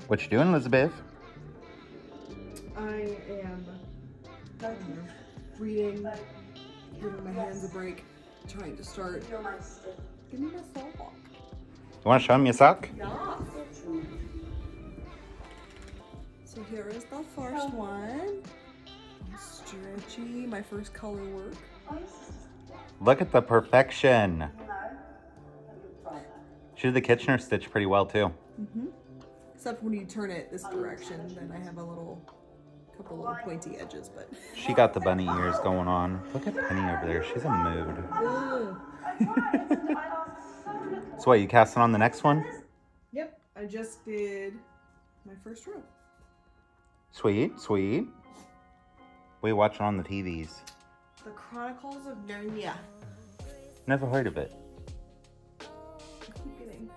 What you doing, Elizabeth? I am reading, giving my hands a break, trying to start. Give me my sock. You want to show him your sock? Yeah. So here is the first one. Stretchy, my first color work. Look at the perfection. She did the Kitchener stitch pretty well too. Except when you turn it this direction, then I have a couple little pointy edges, but. She got the bunny ears going on. Look at Penny over there. She's in a mood. So what, you casting on the next one? Yep, I just did my first row. Sweet, sweet. What are you watching on the TVs? The Chronicles of Narnia. Never heard of it. I keep getting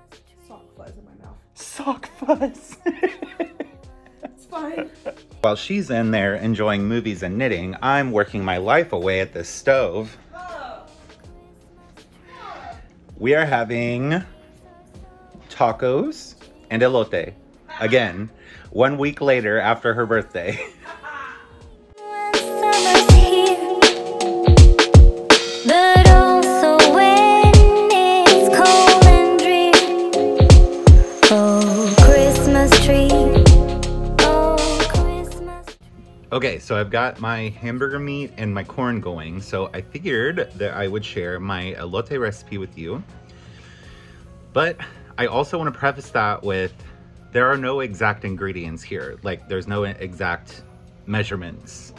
sock fuzz in my mouth. Sock fuzz. It's fine. While she's in there enjoying movies and knitting, I'm working my life away at the stove. We are having tacos and elote. Again, 1 week later after her birthday. Okay, so I've got my hamburger meat and my corn going, so I figured that I would share my elote recipe with you. But I also want to preface that with, there are no exact ingredients here. Like, there's no exact measurements.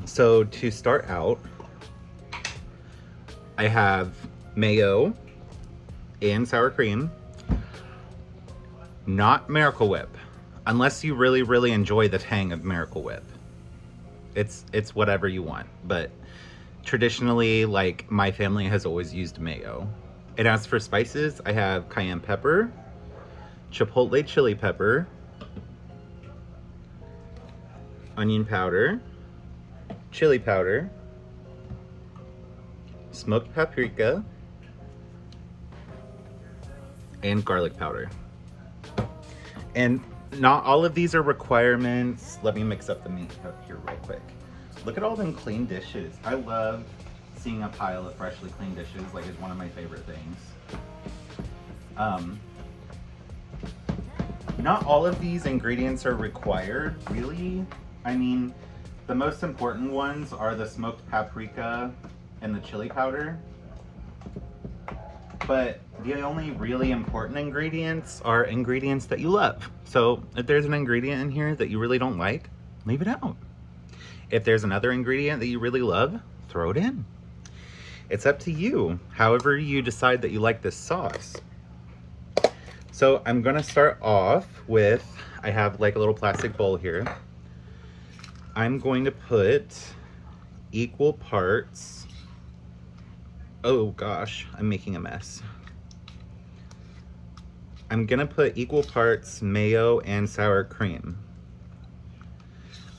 So to start out, I have mayo and sour cream, not Miracle Whip. Unless you really, really enjoy the tang of Miracle Whip. It's whatever you want. But traditionally, like, my family has always used mayo. And as for spices, I have cayenne pepper, chipotle chili pepper, onion powder, chili powder, smoked paprika, and garlic powder. And not all of these are requirements. Let me mix up the meat up here real quick. Look at all them clean dishes. I love seeing a pile of freshly cleaned dishes. Like, it's one of my favorite things. Not all of these ingredients are required, really. I mean, the most important ones are the smoked paprika and the chili powder. But the only really important ingredients are ingredients that you love. So if there's an ingredient in here that you really don't like, leave it out. If there's another ingredient that you really love, throw it in. It's up to you, however you decide that you like this sauce. So I'm gonna start off with, I have like a little plastic bowl here. I'm going to put equal parts. Oh gosh, I'm making a mess. I'm gonna put equal parts mayo and sour cream.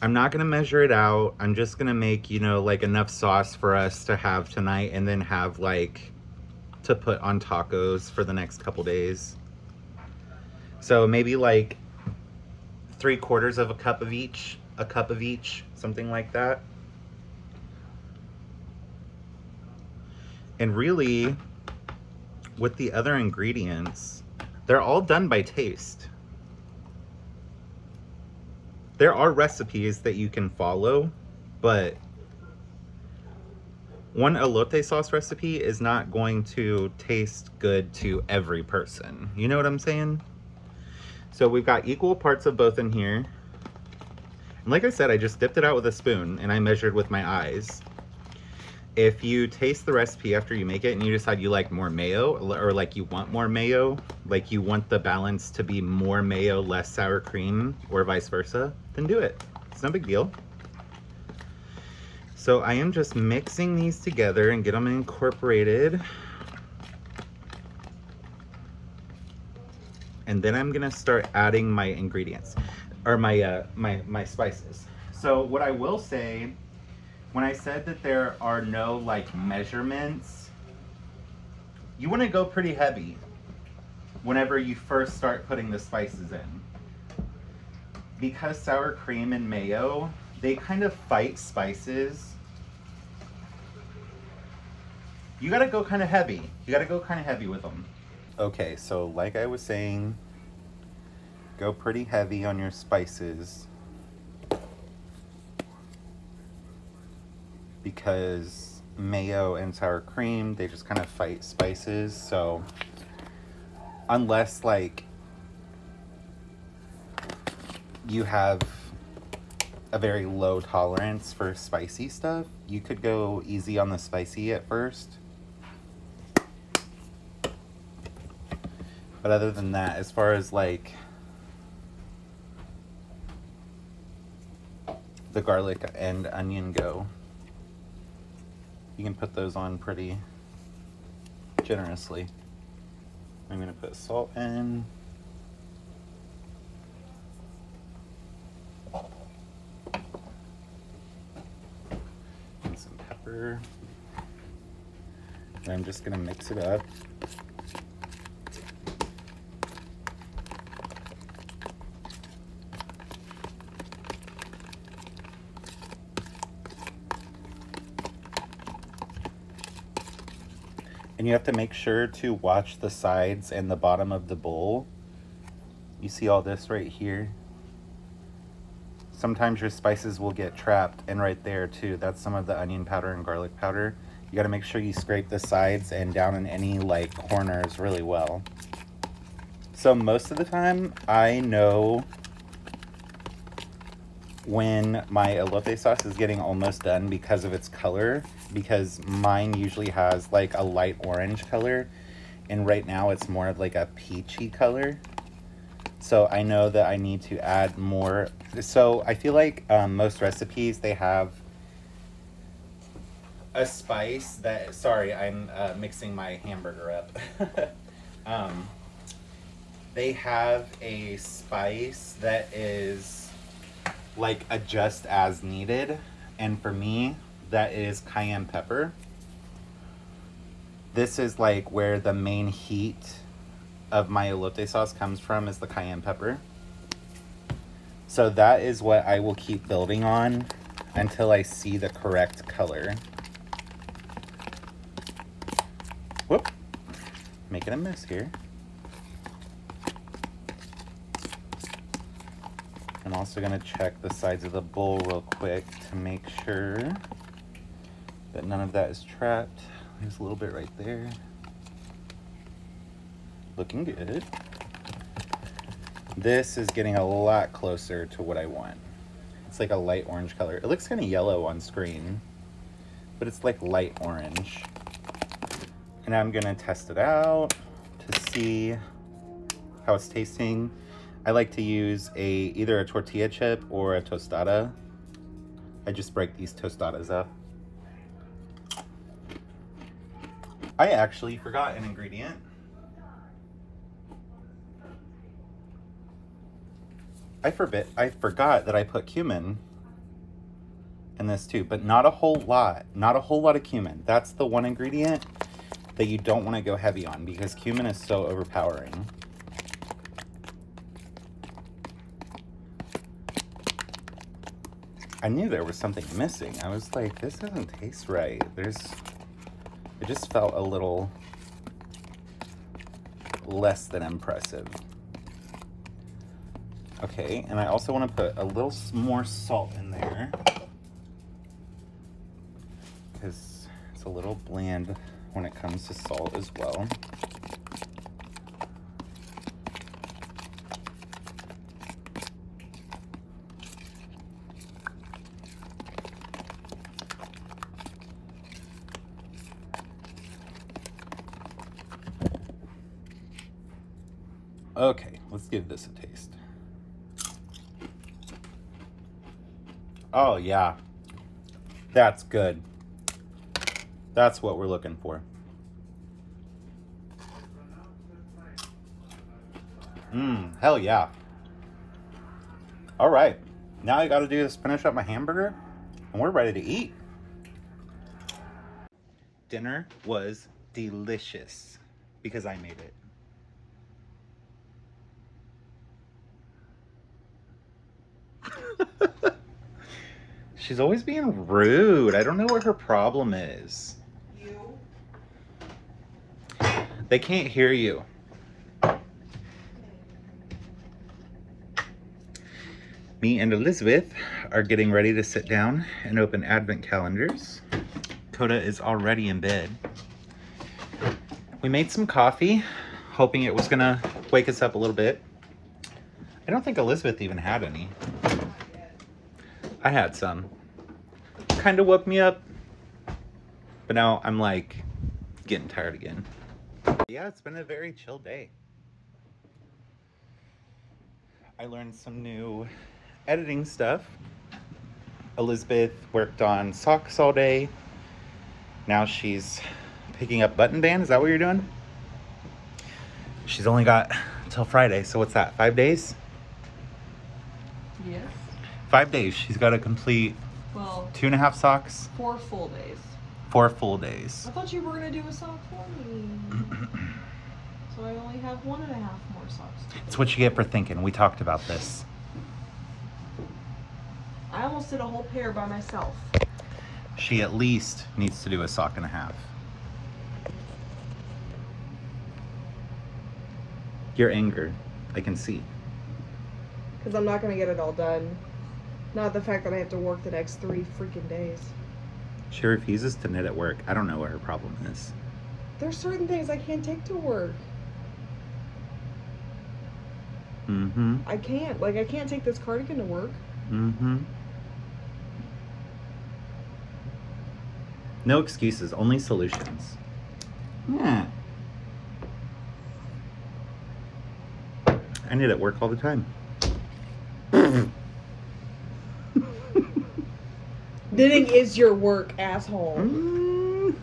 I'm not gonna measure it out. I'm just gonna make, you know, like enough sauce for us to have tonight and then have like to put on tacos for the next couple days. So maybe like 3/4 of a cup of each, something like that. And really, with the other ingredients, they're all done by taste. There are recipes that you can follow, but one elote sauce recipe is not going to taste good to every person. You know what I'm saying? So we've got equal parts of both in here. And like I said, I just dipped it out with a spoon and I measured with my eyes. If you taste the recipe after you make it and you decide you like more mayo, or like you want more mayo, like you want the balance to be more mayo, less sour cream, or vice versa, then do it. It's no big deal. So I am just mixing these together and get them incorporated. And then I'm gonna start adding my ingredients, or my spices. So what I will say, when I said that there are no like measurements, you wanna go pretty heavy. whenever you first start putting the spices in. Because sour cream and mayo, they kind of fight spices. You gotta go kind of heavy. You gotta go kind of heavy with them. Okay, so like I was saying, go pretty heavy on your spices. Because mayo and sour cream, they just kind of fight spices. So unless like you have a very low tolerance for spicy stuff, you could go easy on the spicy at first. But other than that, as far as like the garlic and onion go, you can put those on pretty generously. I'm gonna put salt in. And some pepper. And I'm just gonna mix it up. And you have to make sure to watch the sides and the bottom of the bowl. You see all this right here? Sometimes your spices will get trapped, and right there too, that's some of the onion powder and garlic powder. You gotta make sure you scrape the sides and down in any like corners really well. So most of the time, I know when my elote sauce is getting almost done because of its color, because mine usually has like a light orange color, and right now it's more of like a peachy color. So I know that I need to add more. So I feel like most recipes, they have a spice that, sorry, I'm mixing my hamburger up. They have a spice that is like adjust as needed, and for me that is cayenne pepper. This is like where the main heat of my elote sauce comes from, is the cayenne pepper. So that is what I will keep building on until I see the correct color. Whoop, making a mess here. I'm also gonna check the sides of the bowl real quick to make sure that none of that is trapped. There's a little bit right there. Looking good. This is getting a lot closer to what I want. It's like a light orange color. It looks kind of yellow on screen, but it's like light orange. And I'm gonna test it out to see how it's tasting. I like to use either a tortilla chip or a tostada. I just break these tostadas up. I actually forgot an ingredient. I forgot that I put cumin in this too, but not a whole lot. Not a whole lot of cumin. That's the one ingredient that you don't want to go heavy on because cumin is so overpowering. I knew there was something missing. I was like, this doesn't taste right. It just felt a little less than impressive. Okay, and I also want to put a little more salt in there because it's a little bland when it comes to salt as well. Okay, let's give this a taste. Oh yeah, that's good. That's what we're looking for. Hell yeah. All right, now I gotta do is finish up my hamburger and we're ready to eat. Dinner was delicious because I made it. She's always being rude. I don't know what her problem is. You? They can't hear you. Me and Elizabeth are getting ready to sit down and open advent calendars. Coda is already in bed. We made some coffee, hoping it was gonna wake us up a little bit. I don't think Elizabeth even had any. I had some. Kind of woke me up. But now I'm like getting tired again. Yeah, it's been a very chill day. I learned some new editing stuff. Elizabeth worked on socks all day. Now she's picking up button band. Is that what you're doing? She's only got till Friday, so what's that, 5 days? Yes. 5 days. She's got to complete Well, 2.5 socks, 4 full days. 4 full days. I thought you were gonna do a sock for me. So I only have 1.5 more socks. It's what you get for thinking. We talked about this. I almost did a whole pair by myself. She at least needs to do a sock and a half. You're angered. I can see. Because I'm not gonna get it all done. Not the fact that I have to work the next 3 freaking days. She refuses to knit at work. I don't know what her problem is. There's certain things I can't take to work. Mm-hmm. I can't. Like, I can't take this cardigan to work. Mm-hmm. No excuses, only solutions. Yeah. I knit at work all the time. Knitting is your work, asshole. Mm.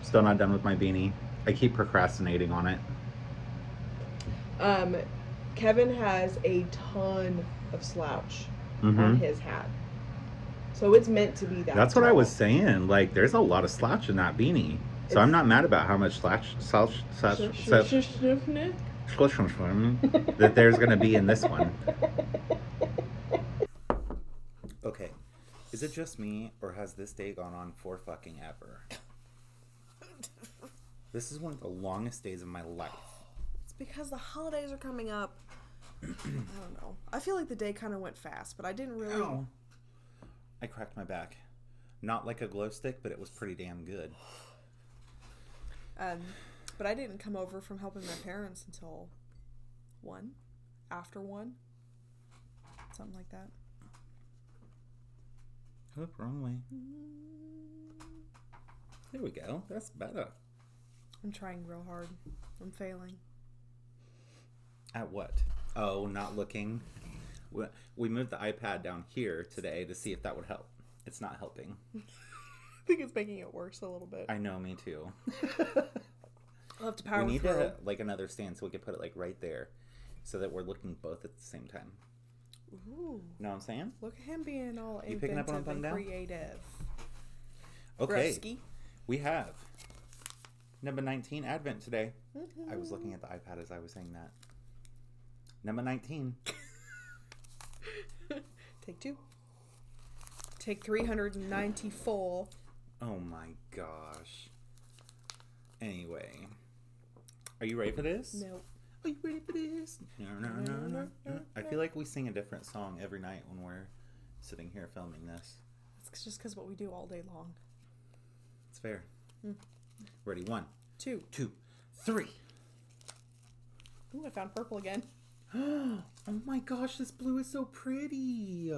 Still not done with my beanie. I keep procrastinating on it. Kevin has a ton of slouch Mm-hmm. on his hat. So it's meant to be that. That's what I tall. was saying. Like, there's a lot of slouch in that beanie. So I'm not mad about how much slouch that there's going to be in this one. Okay. Is it just me, or has this day gone on for fucking ever? This is one of the longest days of my life. It's because the holidays are coming up. I don't know. I feel like the day kind of went fast, but I didn't really. Ow. I cracked my back. Not like a glow stick, but it was pretty damn good. But I didn't come over from helping my parents until 1, after 1, something like that. Look, wrong way. There we go. That's better. I'm trying real hard. I'm failing. At what? Oh, not looking. We moved the iPad down here today to see if that would help. It's not helping. I think it's making it worse a little bit. I know, me too. I'll have to power We need through. to, like, another stand so we could put it, like, right there so that we're looking both at the same time. Ooh. Know what I'm saying? Look at him being all You picking up what I'm inventive putting and down? creative. Okay. Brusky. We have number 19 Advent today. I was looking at the iPad as I was saying that. Number 19. Take 2. Take 394. Oh my gosh. Anyway. Are you ready for this? No. Are you ready for this? No. I feel like we sing a different song every night when we're sitting here filming this. It's just because what we do all day long. It's fair. Ready? 1, 2. 2, 3. Ooh, I found purple again. Oh my gosh, this blue is so pretty.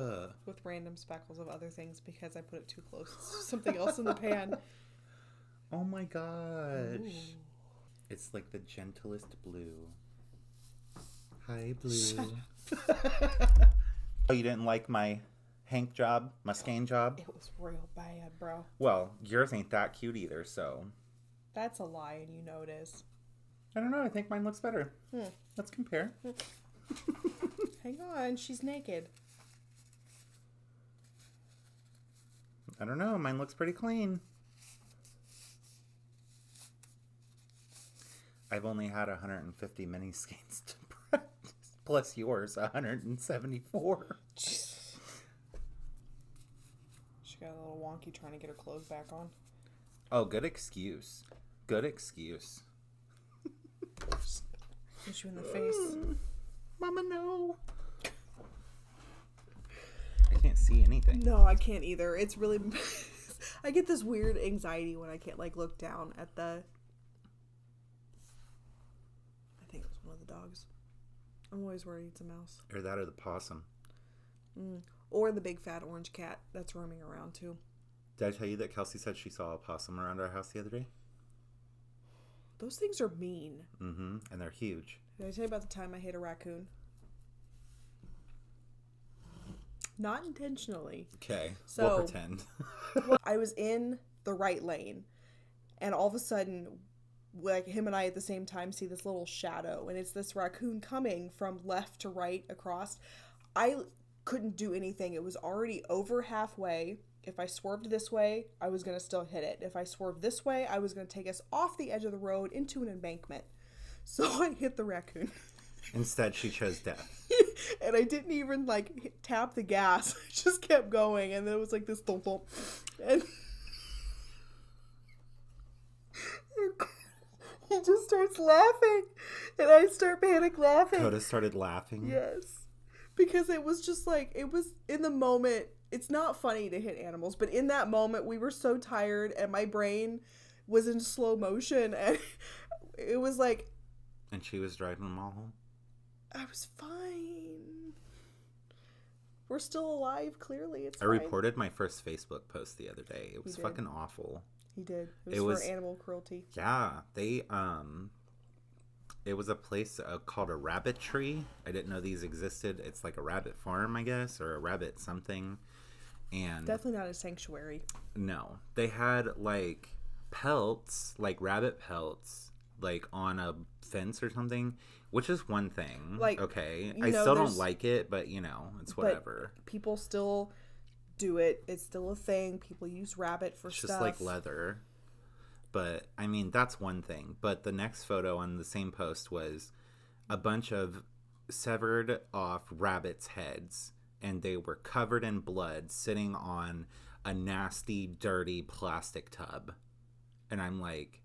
With random speckles of other things because I put it too close to something else in the pan. Oh my gosh. Ooh. It's like the gentlest blue. Hi, blue. Shut Oh, you didn't like my Hank job? My skein job? It was real bad, bro. Well, yours ain't that cute either, so. That's a lie, and you know it is. I don't know. I think mine looks better. Let's compare. Hang on, she's naked. I don't know. Mine looks pretty clean. I've only had 150 mini skeins to plus yours, 174. She got a little wonky trying to get her clothes back on. Oh, good excuse. Good excuse. Hit you in the face. Mama, no. I can't see anything. No, I can't either. It's really... I get this weird anxiety when I can't, like, look down at the... I think it was one of the dogs. I'm always worried it's a mouse. Or that or the possum. Or the big fat orange cat that's roaming around, too. Did I tell you that Kelsey said she saw a possum around our house the other day? Those things are mean. Mm-hmm. And they're huge. Did I tell you about the time I hit a raccoon? Not intentionally. Okay, So- we'll pretend. I was in the right lane, and all of a sudden, like, him and I at the same time see this little shadow, and it's this raccoon coming from left to right across. I couldn't do anything. It was already over halfway. If I swerved this way, I was going to still hit it. If I swerved this way, I was going to take us off the edge of the road into an embankment. So I hit the raccoon. Instead, she chose death. And I didn't even, like, tap the gas. I just kept going, and then it was like this thump thump. And he just starts laughing, and I start panic laughing. Coda started laughing. Yes. Because it was just like, it was in the moment. It's not funny to hit animals, but in that moment, we were so tired, and my brain was in slow motion, and it was like... And she was driving them all home? I was fine. We're still alive, clearly. It's I fine. reported my first Facebook post the other day. It was did. fucking awful. He did. It It was was- for animal cruelty. Yeah, they, it was a place called a Rabbit Tree. I didn't know these existed. It's like a rabbit farm, I guess, or a rabbit something. And Definitely not a sanctuary. no, they had like pelts, like rabbit pelts, like on a fence or something, which is one thing. Like, okay, you I know, still don't there's- like it, but you know, it's But whatever. people still do it. It's still a thing. People use rabbit for It's stuff. just like leather. But I mean, that's one thing. But the next photo on the same post was a bunch of severed off rabbits' heads, and they were covered in blood sitting on a nasty, dirty plastic tub. And I'm like,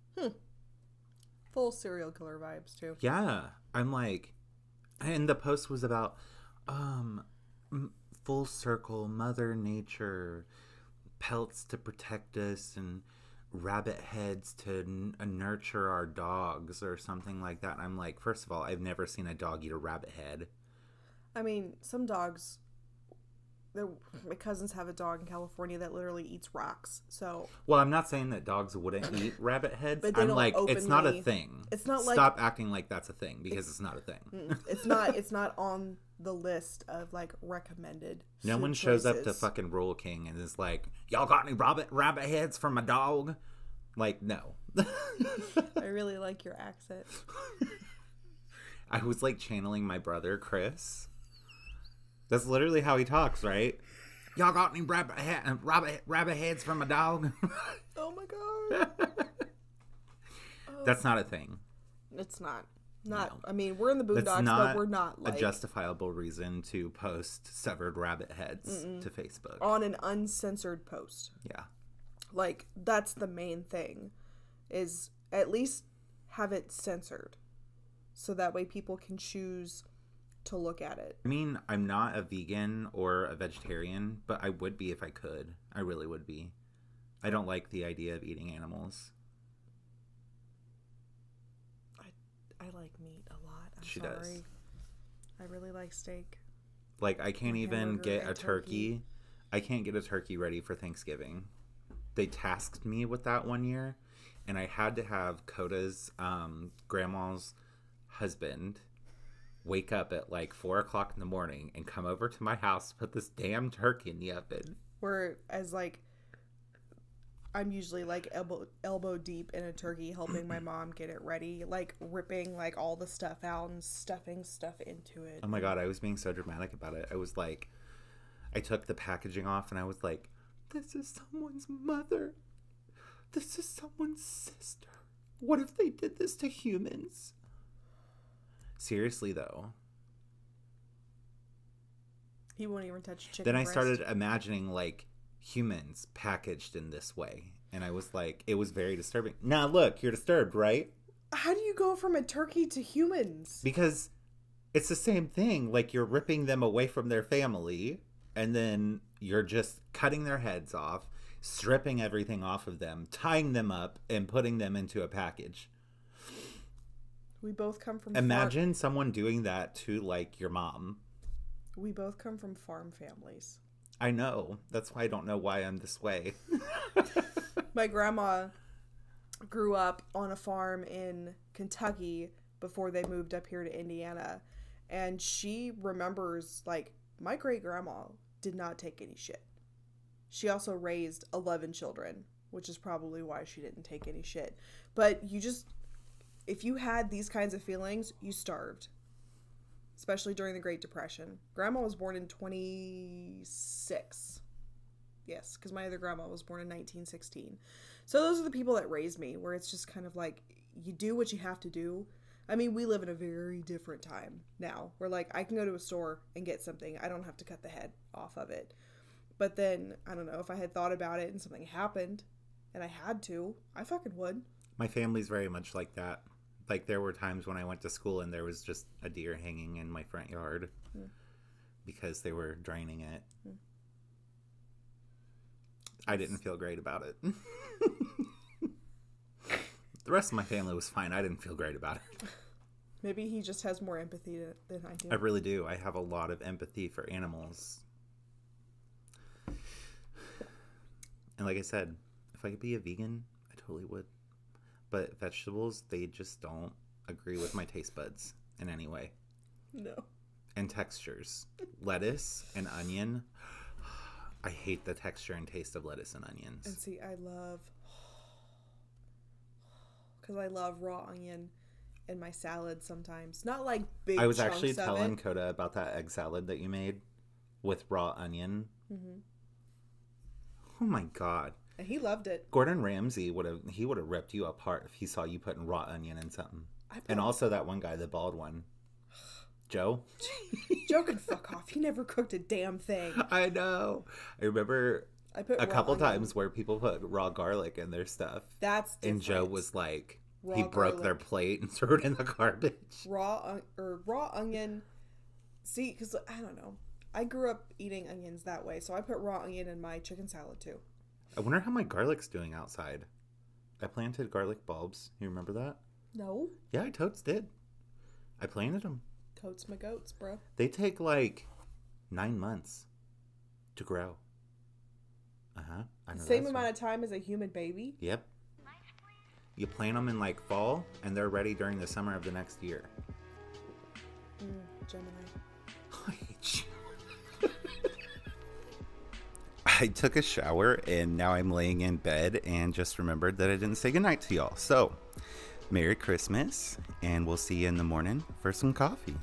Full serial killer vibes, too. yeah. I'm like, and the post was about full circle, Mother Nature, pelts to protect us, and rabbit heads to nurture our dogs or something like that. And I'm like, first of all, I've never seen a dog eat a rabbit head. I mean, some dogs... My cousins have a dog in California that literally eats rocks. So Well, I'm not saying that dogs wouldn't eat rabbit heads. But they I'm don't like, it's not a openly- thing. it's not like- Stop acting like that's a thing, because it's not a thing. it's not on the list of like recommended. No food one shows up to choices. fucking Roll King and is like, y'all got any rabbit heads for my dog? Like, no. I really like your accent. I was like channeling my brother, Chris. That's literally how he talks, right? Y'all got any rabbit heads for my dog? Oh my god. That's not a thing. It's not. Not. No. I mean, we're in the That's boondocks, not but we're not a like justifiable reason to post severed rabbit heads to Facebook. on an uncensored post. Yeah. Like that's the main thing, is at least have it censored, so that way people can choose to look at it. I mean, I'm not a vegan or a vegetarian, but I would be if I could. I really would be. I don't like the idea of eating animals. I like meat a lot. I'm She sorry. does. I really like steak. Like, I can't Or even hamburger get a and turkey. turkey. I can't get a turkey ready for Thanksgiving. They tasked me with that one year, and I had to have Coda's grandma's husband wake up at like 4 o'clock in the morning and come over to my house, put this damn turkey in the oven. Whereas like I'm usually like elbow deep in a turkey, helping my mom get it ready, like ripping like all the stuff out and stuffing stuff into it. Oh my god, I was being so dramatic about it. I was like, I took the packaging off and I was like, this is someone's mother. This is someone's sister. What if they did this to humans? Seriously though, He won't even touch chicken Then I breast. started imagining like humans packaged in this way. And I was like, it was very disturbing. Now look, you're disturbed, right? How do you go from a turkey to humans? Because it's the same thing. Like you're ripping them away from their family and then you're just cutting their heads off, stripping everything off of them, tying them up and putting them into a package. We both come from Imagine someone doing that to like your mom. We both come from farm families. I know. That's why I don't know why I'm this way. My grandma grew up on a farm in Kentucky before they moved up here to Indiana. And she remembers, like, my great grandma did not take any shit. She also raised 11 children, which is probably why she didn't take any shit. But you just, if you had these kinds of feelings, you starved. Especially during the Great Depression. Grandma was born in 26. Yes, because my other grandma was born in 1916. So those are the people that raised me, where it's just kind of like, you do what you have to do. I mean, we live in a very different time now, where like, I can go to a store and get something. I don't have to cut the head off of it. But then, I don't know, if I had thought about it and something happened, and I had to, I fucking would. My family's very much like that. Like, there were times when I went to school and there was just a deer hanging in my front yard because they were draining it. I didn't feel great about it. The rest of my family was fine. I didn't feel great about it. Maybe he just has more empathy than I do. I really do. I have a lot of empathy for animals. And like I said, if I could be a vegan, I totally would. But vegetables, they just don't agree with my taste buds in any way. No. And textures. Lettuce and onion. I hate the texture and taste of lettuce and onions. And see, I love raw onion in my salad sometimes. Not like big I was chunks actually of telling it. Coda about that egg salad that you made with raw onion. Mm-hmm. Oh my God. And he loved it. Gordon Ramsay would have ripped you apart if he saw you putting raw onion in something. And also that one guy, the bald one. Joe? Joe can fuck off. He never cooked a damn thing. I know. I remember I put a raw couple onion. times where people put raw garlic in their stuff. That's different. And Joe was like, Raw he broke garlic. their plate and threw it in the garbage. raw onion. See, because I don't know. I grew up eating onions that way, so I put raw onion in my chicken salad too. I wonder how my garlic's doing outside. I planted garlic bulbs. You remember that? No. Yeah, I totes did. I planted them. Totes my goats, bro. They take like 9 months to grow. I know Same that's amount right. of time as a human baby. Yep. You plant them in like fall, and they're ready during the summer of the next year. Gemini. I hate you. I took a shower, and now I'm laying in bed and just remembered that I didn't say goodnight to y'all. So, Merry Christmas, and we'll see you in the morning for some coffee.